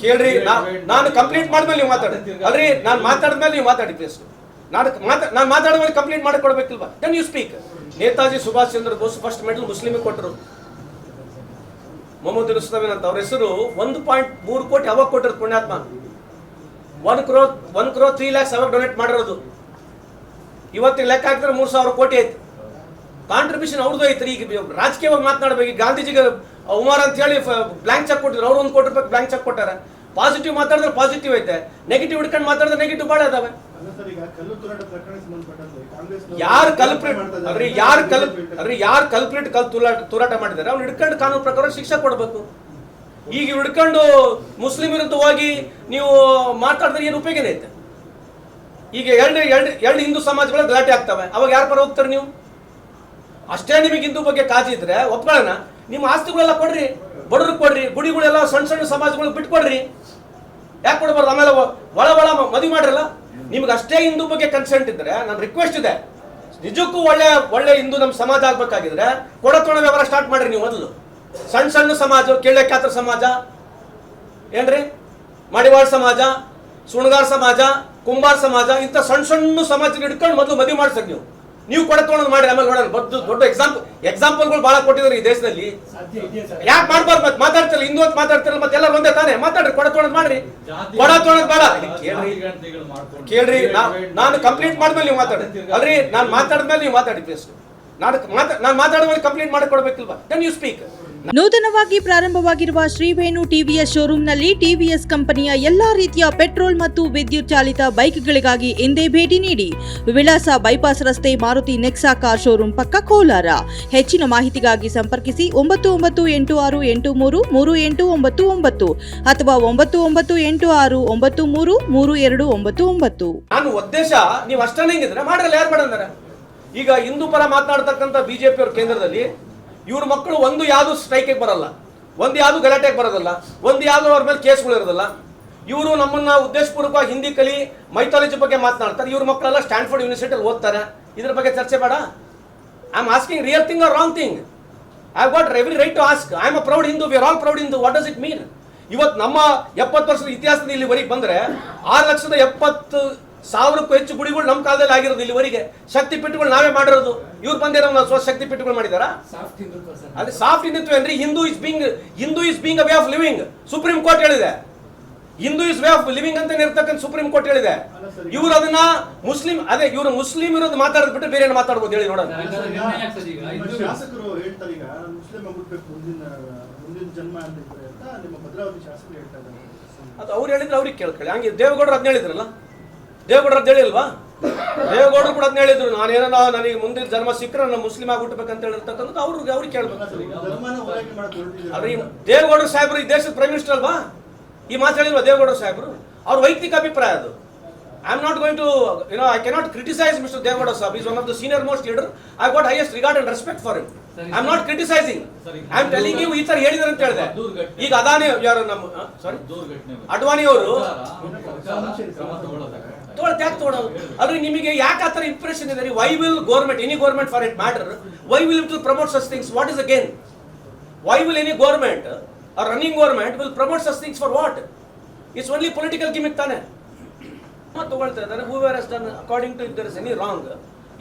ಕೇಳ್ರಿ, ನಾನು ಕಂಪ್ಲೀಟ್ ಮಾಡಿದ್ಮೇಲೆ ನೀವು ಮಾತಾಡಿ. ಅಲ್ರಿ, ನಾನು ಮಾತಾಡಿದ್ಮೇಲೆ ನೀವು ಮಾತಾಡಿ ಪ್ಲೀಸ್. ನಾನು ಮಾತಾಡಿದ್ಮೇಲೆ ಕಂಪ್ಲೀಟ್ ಮಾಡಿ ಕೊಡ್ಬೇಕಿಲ್ವಾ? Then you speak. Netaji Subhash Chandra Bose first medal ಮುಸ್ಲಿಮಿಗೆ ಕೊಟ್ಟರು. ಮೊಹಮ್ಮದ್ ಯುನುಸ್ನವೀನ್ ಅಂತ ಅವ್ರ ಹೆಸರು 1.3 ಕೋಟಿ ಅವಾಗ ಕೊಟ್ಟಿರೋದು ಪುಣ್ಯಾತ್ಮ. 1 crore 3 lakhs ಅವಾಗ ಡೊನೇಟ್ ಮಾಡಿರೋದು. ಇವತ್ತಿಗೆ ಲೆಕ್ಕ ಹಾಕಿದ್ರೆ 3,000 ಕೋಟಿ ಆಯ್ತು. ಕಾಂಟ್ರಿಬ್ಯೂಷನ್ ಅವ್ರದ್ದು ಐತ್ರಿ. ಈಗ ರಾಜಕೀಯವಾಗಿ ಮಾತನಾಡಬೇಕು. ಗಾಂಧೀಜಿಗೆ ಉಮಾರ್ ಅಂತ ಹೇಳಿ ಬ್ಲಾಂಕ್ ಚೆಕ್ ಕೊಟ್ಟಿದ್ರು, ಅವ್ರು 1 ಕೋಟಿ ರೂಪಾಯಿ ಬ್ಲಾಂಕ್ ಚೆಕ್ ಕೊಟ್ಟಾರೆ. ಪಾಸಿಟಿವ್ ಮಾತಾಡಿದ್ರೆ ಪಾಸಿಟಿವ್ ಐತೆ, ನೆಗೆಟಿವ್ ಹಿಡ್ಕೊಂಡು ಮಾತಾಡಿದ್ರೆ ನೆಗೆಟಿವ್ ಭಾಳ ಅದಾವೆ. ಯಾರು ಕಲ್ಪ್ರಿಟ್ ಅಲ್ರಿ, ಯಾರು ಕಲ್ಪ್ರಿಟ್ ತೂರಾಟ ಮಾಡಿದ್ದಾರೆ ಅವ್ನು ಹಿಡ್ಕೊಂಡು ಕಾನೂನು ಪ್ರಕಾರ ಶಿಕ್ಷೆ ಕೊಡಬೇಕು. ಈಗ ಹಿಡ್ಕೊಂಡು ಮುಸ್ಲಿಂ ವಿರುದ್ಧ ಹೋಗಿ ನೀವು ಮಾತಾಡಿದ್ರೆ ಏನು ಉಪಯೋಗ ಏನೈತೆ? ಈಗ ಎರಡು ಹಿಂದೂ ಸಮಾಜಗಳ ಗಲಾಟೆ ಆಗ್ತವೆ, ಅವಾಗ ಯಾರ ಪರ ಹೋಗ್ತಾರೆ ನೀವು? ಅಷ್ಟೇ ನಿಮಗೆ ಹಿಂದೂ ಬಗ್ಗೆ ಕಾಜಿ ಇದ್ರೆ ಒಪ್ಕೊಳ್ಳೋಣ. ನಿಮ್ಮ ಆಸ್ತಿಗಳೆಲ್ಲ ಕೊಡ್ರಿ, ಬಡವ್ರಿಗೆ ಕೊಡ್ರಿ, ಗುಡಿಗಳೆಲ್ಲ ಸಣ್ಣ ಸಣ್ಣ ಸಮಾಜಗಳಿಗೆ ಬಿಟ್ಕೊಡ್ರಿ. ಯಾಕೆ ಕೊಡ್ಬಾರ್ದು? ಆಮೇಲೆ ಒಳ ಮದುವೆ ಮಾಡ್ರಲ್ಲ. ನಿಮ್ಗೆ ಅಷ್ಟೇ ಹಿಂದೂ ಬಗ್ಗೆ ಕನ್ಸೆಂಟ್ ಇದ್ರೆ ನನ್ನ ರಿಕ್ವೆಸ್ಟ್ ಇದೆ, ನಿಜಕ್ಕೂ ಒಳ್ಳೆ ಹಿಂದೂ ನಮ್ಮ ಸಮಾಜ ಆಗ್ಬೇಕಾಗಿದ್ರೆ ಕೊಡತೋಣ ವ್ಯವಹಾರ ಸ್ಟಾರ್ಟ್ ಮಾಡ್ರಿ ನೀವು. ಮೊದಲು ಸಣ್ಣ ಸಣ್ಣ ಸಮಾಜ, ಕೆಳ್ಳೆಕ್ಯಾತ್ರ ಸಮಾಜ ಏನ್ರಿ, ಮಡಿವಾಳ ಸಮಾಜ, ಸುಣಗಾರ್ ಸಮಾಜ, ಕುಂಬಾರ್ ಸಮಾಜ, ಇಂಥ ಸಣ್ಣ ಸಮಾಜ ಹಿಡ್ಕೊಂಡು ಮೊದಲು ಮದುವೆ ಮಾಡ್ಸಕ್ ನೀವು ಕೊಡತೋಣ ಮಾಡಿ. ಆಮೇಲೆ ನೋಡೋಣ. ದೊಡ್ಡ ಎಕ್ಸಾಂಪಲ್ಗಳು ಬಹಳ ಕೊಟ್ಟಿದ್ದಾರೆ ಈ ದೇಶದಲ್ಲಿ. ಯಾಕೆ ಮಾಡ್ಬಾರ್ದು? ಮತ್ತೆ ಮಾತಾಡ್ತಿಲ್ಲ, ಹಿಂದೂ ಅಂತ ಮಾತಾಡ್ತಿರಲ್ಲ, ಮತ್ತೆ ಎಲ್ಲರೂ ಒಂದೇ ತಾನೇ ಮಾತಾಡ್ರಿ. ಕೊಡತೋಣ ಮಾಡ್ರಿ, ಕೊಡತೋಣದ್ ಬೇಡ. ಕೇಳ್ರಿ, ನಾನು ಕಂಪ್ಲೀಟ್ ಮಾಡಿದ್ಮೇಲೆ ನೀವು ಮಾತಾಡಿ. ಅಲ್ರಿ, ನಾನು ಮಾತಾಡಿದ್ಮೇಲೆ ನೀವು ಮಾತಾಡಿ ಪ್ಲೀಸ್. ನಾನು ಮಾತಾಡಿದ್ಮೇಲೆ ಕಂಪ್ಲೀಟ್ ಮಾಡಿ ಕೊಡ್ಬೇಕಿಲ್ವಾ? Then you speak. ನೂತನವಾಗಿ ಪ್ರಾರಂಭವಾಗಿರುವ ಶ್ರೀವೇಣು ಟಿವಿಎಸ್ ಶೋರೂಮ್ನಲ್ಲಿ ಟಿವಿಎಸ್ ಕಂಪನಿಯ ಎಲ್ಲಾ ರೀತಿಯ ಪೆಟ್ರೋಲ್ ಮತ್ತು ವಿದ್ಯುತ್ ಚಾಲಿತ ಬೈಕ್ಗಳಿಗಾಗಿ ಎಂದೇ ಭೇಟಿ ನೀಡಿ. ವಿಳಾಸ ಬೈಪಾಸ್ ರಸ್ತೆ, ಮಾರುತಿ ನೆಕ್ಸಾ ಕಾರ್ ಶೋರೂಮ್ ಪಕ್ಕ, ಕೋಲಾರ. ಹೆಚ್ಚಿನ ಮಾಹಿತಿಗಾಗಿ ಸಂಪರ್ಕಿಸಿ 9986833899 ಅಥವಾ 9986933299. ನಾನು ಉದ್ದೇಶ ನೀವು ಅಷ್ಟೇ ಹಿಂಗಿದ್ರೆ ಮಾಡ್ರಲ್ಲ, ಯಾರು ಮಾಡಂದಾರೆ? ಈಗ ಹಿಂದೂ ಪರ ಮಾತನಾಡ್ತಕ್ಕಂಥ ಬಿಜೆಪಿ ಅವ್ರ ಕೇಂದ್ರದಲ್ಲಿ ಇವ್ರ ಮಕ್ಕಳು ಒಂದು ಯಾವುದು ಸ್ಟ್ರೈಕ್ಗೆ ಬರಲ್ಲ, ಒಂದು ಯಾವುದು ಗಲಾಟೆಗೆ ಬರೋದಲ್ಲ, ಒಂದು ಯಾವುದು ಅವ್ರ ಮೇಲೆ ಕೇಸ್ಗಳು ಇರೋದಲ್ಲ. ಇವರು ನಮ್ಮನ್ನ ಉದ್ದೇಶಪೂರ್ವಕವಾಗಿ ಹಿಂದಿ ಕಲಿ, ಮೈಥಾಲಜಿ ಬಗ್ಗೆ ಮಾತನಾಡ್ತಾರೆ. ಇವ್ರ ಮಕ್ಕಳೆಲ್ಲ ಸ್ಟ್ಯಾನ್ಫೋರ್ಡ್ ಯೂನಿವರ್ಸಿಟಿಯಲ್ಲಿ ಓದ್ತಾರೆ. ಇದ್ರ ಬಗ್ಗೆ ಚರ್ಚೆ ಬೇಡ. I am asking real thing or wrong thing. I got every right to ask. I am a proud Hindu, we are all proud Hindu. What does it mean? ಇವತ್ತು ನಮ್ಮ 70 ವರ್ಷದ ಇತಿಹಾಸದ ಇಲ್ಲಿವರೆಗೆ ಬಂದ್ರೆ 6,70,000ಕ್ಕೂ ಹೆಚ್ಚು ಗುಡಿಗಳು ನಮ್ಮ ಕಾಲದಲ್ಲಿ ಆಗಿರೋದು. ಇಲ್ಲಿವರೆಗೆ ಶಕ್ತಿ ಪೀಠಗಳು ನಾವೇ ಮಾಡಿರೋದು. ಇವ್ರು ಬಂದಿರೋ ಶಕ್ತಿ ಪೀಠಗಳು ಮಾಡಿದಾರಾ? ಅದೇ ಸಾಫ್ಟ್ ಹಿಂದುತ್ವ ಏನ್ರಿ? Hindu is being a way of living. Supreme court ಹೇಳಿದೆ Hindu is way of living ಅಂತ ಇರ್ತಕ್ಕಂಥ ಸುಪ್ರೀಂ ಕೋರ್ಟ್ ಹೇಳಿದೆ. ಇವ್ರು ಅದನ್ನ ಮುಸ್ಲಿಂ, ಅದೇ ಇವರು ಮುಸ್ಲಿಂ ಇರೋದು ಮಾತಾಡೋದು ಬಿಟ್ಟು ಬೇರೆ ಏನು ಮಾತಾಡ್ಬೋದು ಹೇಳಿ ನೋಡೋಣ. ಅದು ಅವ್ರು ಹೇಳಿದ್ರೆ ಅವ್ರಿಗೆ ಕೇಳ್ಕೊಳ್ಳಿ. ಹಂಗೆ ದೇವೇಗೌಡರು ಅದನ್ನ ಹೇಳಿದ್ರಲ್ಲ, ದೇವೇಗೌಡರು ಅದ್ ಹೇಳಿಲ್ವಾ? ದೇವೇಗೌಡರು ಕೂಡ ಅದನ್ನ ಹೇಳಿದ್ರು, ನಾನೇನೋ ನನಗೆ ಮುಂದಿನ ಜನ್ಮ ಸಿಕ್ಕರೆ ನಾನು ಮುಸ್ಲಿಂ ಆಗ್ಬಿಟ್ಬೇಕಂತ ಹೇಳಿರ್ತಕ್ಕಂಥದ್ದು ಅವ್ರಿಗೆ ಕೇಳ್ಬೇಕು. ಅದ್ರ ದೇವೇಗೌಡರು ಸಾಹೇಬರು ಈ ದೇಶದ ಪ್ರೈಮ್ ಮಿನಿಸ್ಟರ್ ಅಲ್ವಾ? ಈ ಮಾತು ಹೇಳಿಲ್ವಾ ದೇವೇಗೌಡರು ಸಾಹೇಬರು? ಅವ್ರ ವೈಯಕ್ತಿಕ ಅಭಿಪ್ರಾಯ ಅದು. I am not going to I cannot criticise mister Deve Gowda ಸಾಹೇಬ್. Is one of the senior most leader. I got highest regard and respect for him. I am not criticising. I am telling you ಈ ತರ ಹೇಳಿದಾರೆ ಅಂತ ಹೇಳಿದೆ. ಈಗ ಅದಾನಿ ಯಾರು ನಮ್ಮ ಸಾರಿ ಅಡ್ವಾಣಿ ಅವರು ತಗೊಳ್ಳೋದು ಅಲ್ರಿ, ನಿಮಗೆ ಯಾಕೆ ಆ ಥರ ಇಂಪ್ರೆಷನ್ ಇದೆ? Why will government, any government for it matter, why will it promote such things? What is again? Why will any government are running government will promote such things for what? It's only political gimmick ತಾನೆ. ತಗೊಳ್ತಾ ಇದ್ದಾರೆ. Whoever has done according to if there is any wrong,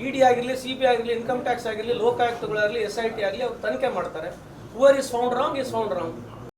ED ಆಗಿರಲಿ, CBI ಆಗಿರಲಿ, income tax ಆಗಿರಲಿ, ಲೋಕಾಯುಕ್ತಗಳಾಗಲಿ, SIT ಆಗಲಿ, ಅವ್ರು ತನಿಖೆ ಮಾಡ್ತಾರೆ. Whoever is found wrong is found wrong.